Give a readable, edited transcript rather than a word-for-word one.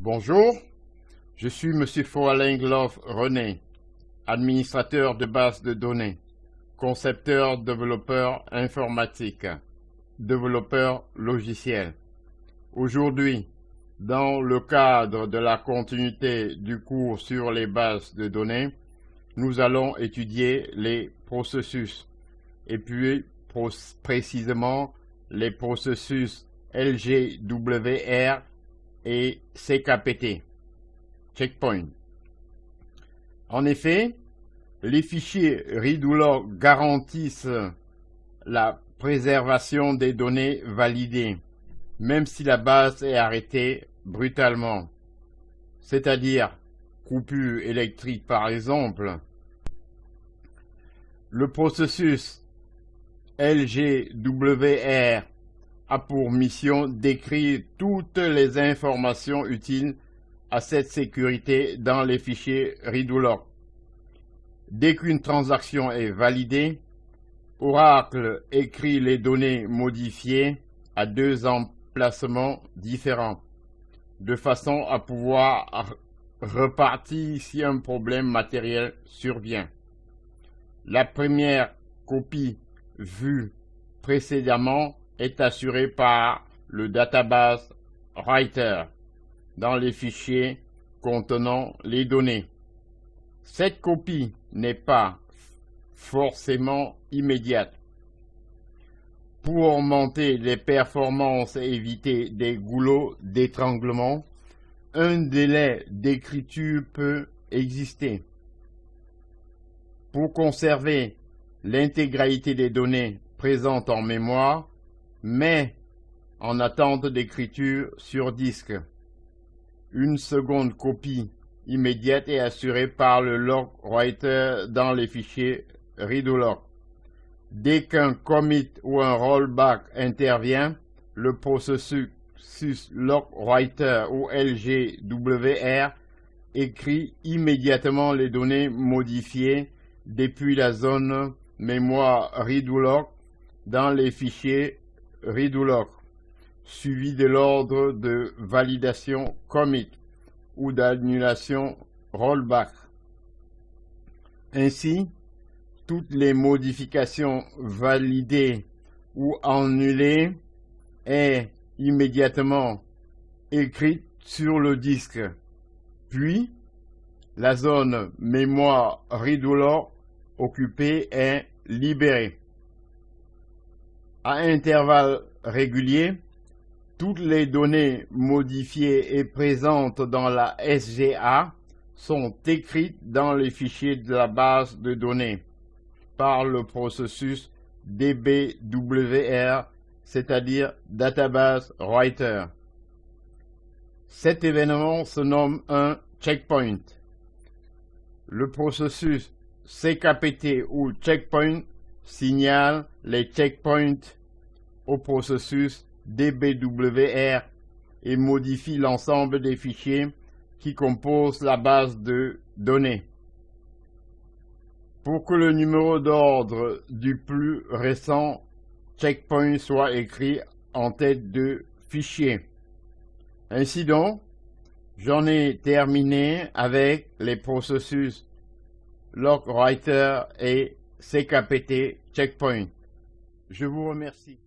Bonjour, je suis Monsieur Foalinglof René, administrateur de base de données, concepteur, développeur informatique, développeur logiciel. Aujourd'hui, dans le cadre de la continuité du cours sur les bases de données, nous allons étudier les processus, et puis précisément les processus LGWR et CKPT, checkpoint. En effet, les fichiers read-to-log garantissent la préservation des données validées, même si la base est arrêtée brutalement, c'est-à-dire coupure électrique par exemple. Le processus LGWR a pour mission d'écrire toutes les informations utiles à cette sécurité dans les fichiers read-to-log. Dès qu'une transaction est validée, Oracle écrit les données modifiées à deux emplacements différents, de façon à pouvoir repartir si un problème matériel survient. La première copie vue précédemment est assurée par le database writer dans les fichiers contenant les données. Cette copie n'est pas forcément immédiate. Pour augmenter les performances et éviter des goulots d'étranglement, un délai d'écriture peut exister. Pour conserver l'intégralité des données présentes en mémoire, mais en attente d'écriture sur disque. Une seconde copie immédiate est assurée par le log writer dans les fichiers read-to-log. Dès qu'un commit ou un rollback intervient, le processus log writer ou LGWR écrit immédiatement les données modifiées depuis la zone mémoire read-to-log dans les fichiers read-to-log, suivi de l'ordre de validation commit ou d'annulation rollback. Ainsi, toutes les modifications validées ou annulées sont immédiatement écrites sur le disque, puis la zone mémoire read-to-log occupée est libérée. À intervalles réguliers, toutes les données modifiées et présentes dans la SGA sont écrites dans les fichiers de la base de données par le processus DBWR, c'est-à-dire Database Writer. Cet événement se nomme un checkpoint. Le processus CKPT ou checkpoint signale les checkpoints au processus DBWR et modifie l'ensemble des fichiers qui composent la base de données. Pour que le numéro d'ordre du plus récent checkpoint soit écrit en tête de fichier. Ainsi donc, j'en ai terminé avec les processus log writer et CKPT checkpoint. Je vous remercie.